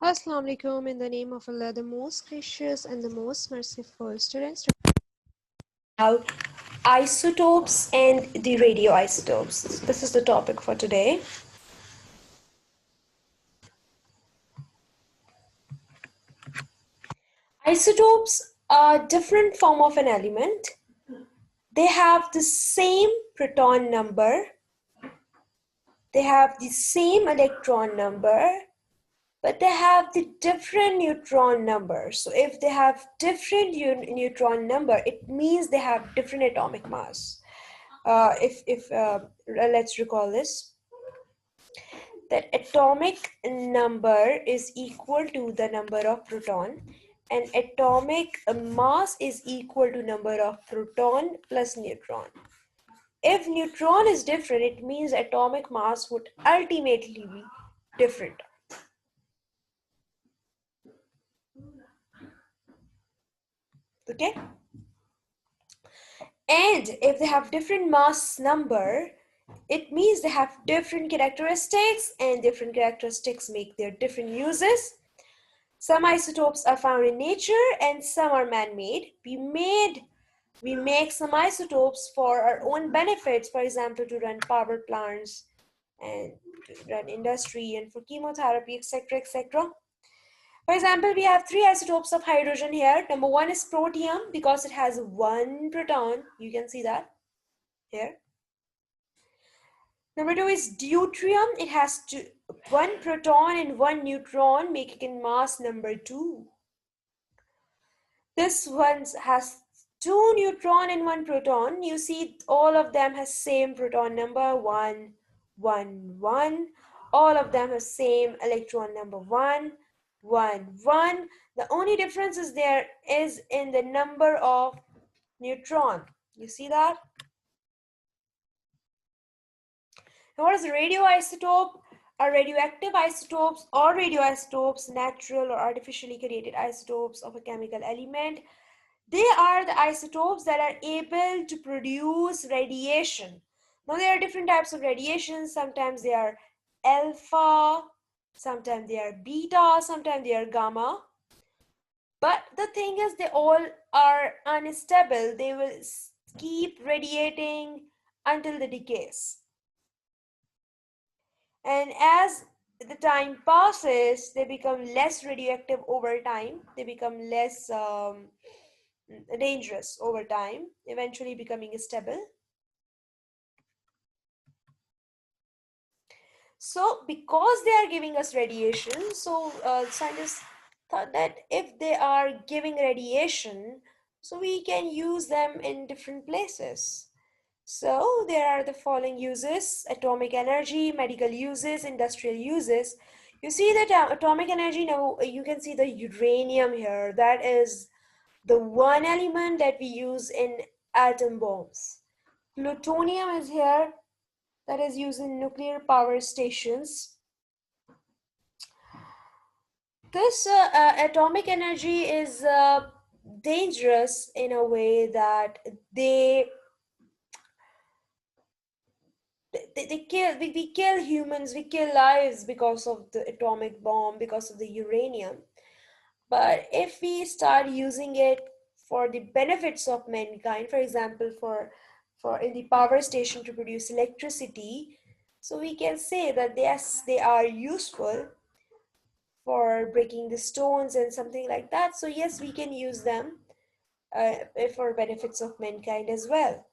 Assalamu alaikum. In the name of Allah, the most gracious and the most merciful. Students, about isotopes and the radioisotopes. This is the topic for today. Isotopes are different form of an element. They have the same proton number. They have the same electron number, but they have the different neutron number. So if they have different neutron number, it means they have different atomic mass. Let's recall this, that atomic number is equal to the number of proton and atomic mass is equal to number of proton plus neutron. If neutron is different, it means atomic mass would ultimately be different. Okay? And if they have different mass number, it means they have different characteristics, and different characteristics make their different uses. Some isotopes are found in nature and some are man-made. We make some isotopes for our own benefits, for example, to run power plants and to run industry and for chemotherapy, etc., etc. For example, we have three isotopes of hydrogen here. Number one is protium because it has one proton. You can see that here. Number two is deuterium. It has one proton and one neutron, making mass number 2. This one has 2 neutron and 1 proton. You see all of them has same proton number 1, 1, 1. All of them have same electron number 1, 1, 1. The only difference is there is in the number of neutron. You see that? Now what is a radioisotope? Are radioactive isotopes or radioisotopes natural or artificially created isotopes of a chemical element? They are the isotopes that are able to produce radiation. Now there are different types of radiation. Sometimes they are alpha, sometimes they are beta, sometimes they are gamma. But the thing is, they all are unstable. They will keep radiating until the decays. And as the time passes, they become less radioactive over time. They become less dangerous over time, eventually becoming stable. So because they are giving us radiation, so scientists thought that if they are giving radiation, so we can use them in different places. So there are the following uses: atomic energy, medical uses, industrial uses. You see that atomic energy, now you can see the uranium here. That is the one element that we use in atom bombs. Plutonium is here, that is used in nuclear power stations. This atomic energy is dangerous in a way that we kill humans, we kill lives because of the atomic bomb, because of the uranium. But if we start using it for the benefits of mankind, for example, for in the power station to produce electricity, so we can say that yes, they are useful for breaking the stones and something like that. So yes, we can use them for benefits of mankind as well.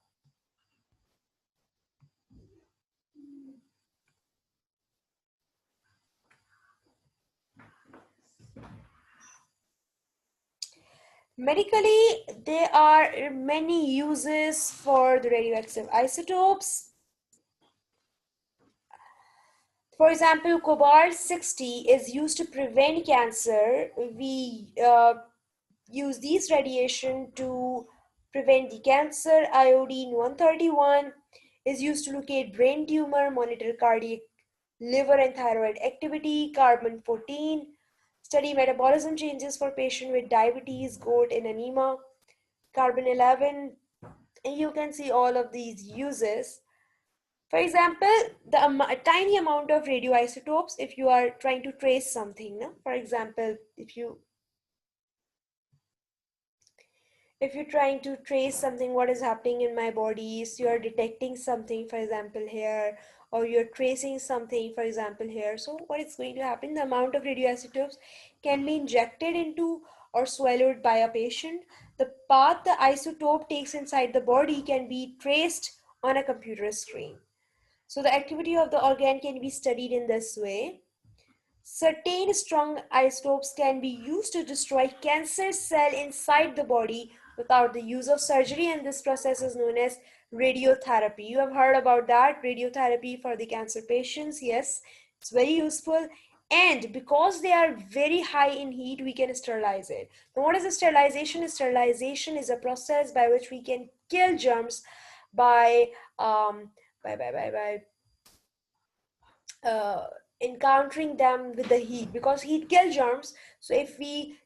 Medically, there are many uses for the radioactive isotopes. For example, cobalt-60 is used to prevent cancer. We use these radiation to prevent the cancer. Iodine-131 is used to locate brain tumor, monitor cardiac, liver and thyroid activity. Carbon-14 study metabolism changes for patient with diabetes, gout and anemia. Carbon-11, and you can see all of these uses. For example, a tiny amount of radioisotopes, if you are trying to trace something, no? For example, if you're trying to trace something, what is happening in my body, so you're detecting something, for example, here, or you're tracing something, for example, here. So what is going to happen, the amount of radioisotopes can be injected into or swallowed by a patient. The path the isotope takes inside the body can be traced on a computer screen. So the activity of the organ can be studied in this way. Certain strong isotopes can be used to destroy cancer cell inside the body without the use of surgery, and this process is known as radiotherapy. You have heard about that, radiotherapy for the cancer patients. Yes, it's very useful. And because they are very high in heat, we can sterilize it. Now, what is a sterilization? Sterilization is a process by which we can kill germs by um, by uh, encountering them with the heat, because heat kills germs. So if we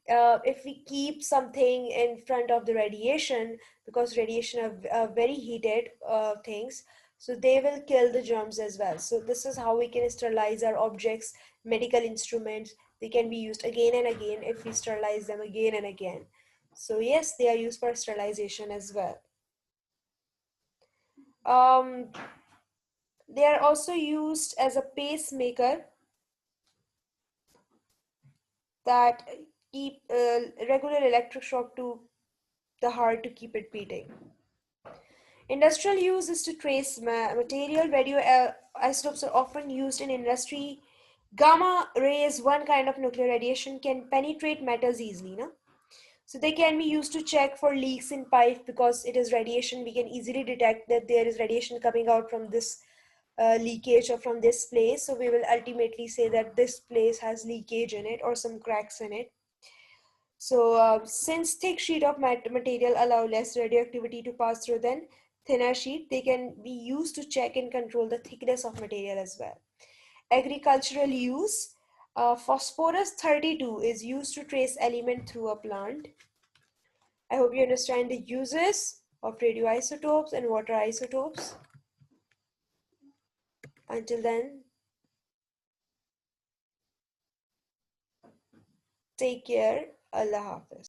keep something in front of the radiation, because radiation are very heated things, so they will kill the germs as well. So this is how we can sterilize our objects, medical instruments. They can be used again and again if we sterilize them again and again. So yes, they are used for sterilization as well. um, they are also used as a pacemaker that keep regular electric shock to the heart to keep it beating. Industrial use is to trace material. Radio isotopes are often used in industry. Gamma rays, one kind of nuclear radiation, can penetrate metals easily. No? So they can be used to check for leaks in pipe, because it is radiation. We can easily detect that there is radiation coming out from this leakage or from this place. So we will ultimately say that this place has leakage in it or some cracks in it. So, since thick sheet of material allow less radioactivity to pass through than thinner sheet, they can be used to check and control the thickness of material as well. Agricultural use, phosphorus 32 is used to trace element through a plant. I hope you understand the uses of radioisotopes and water isotopes. Until then, take care. Allah Hafiz.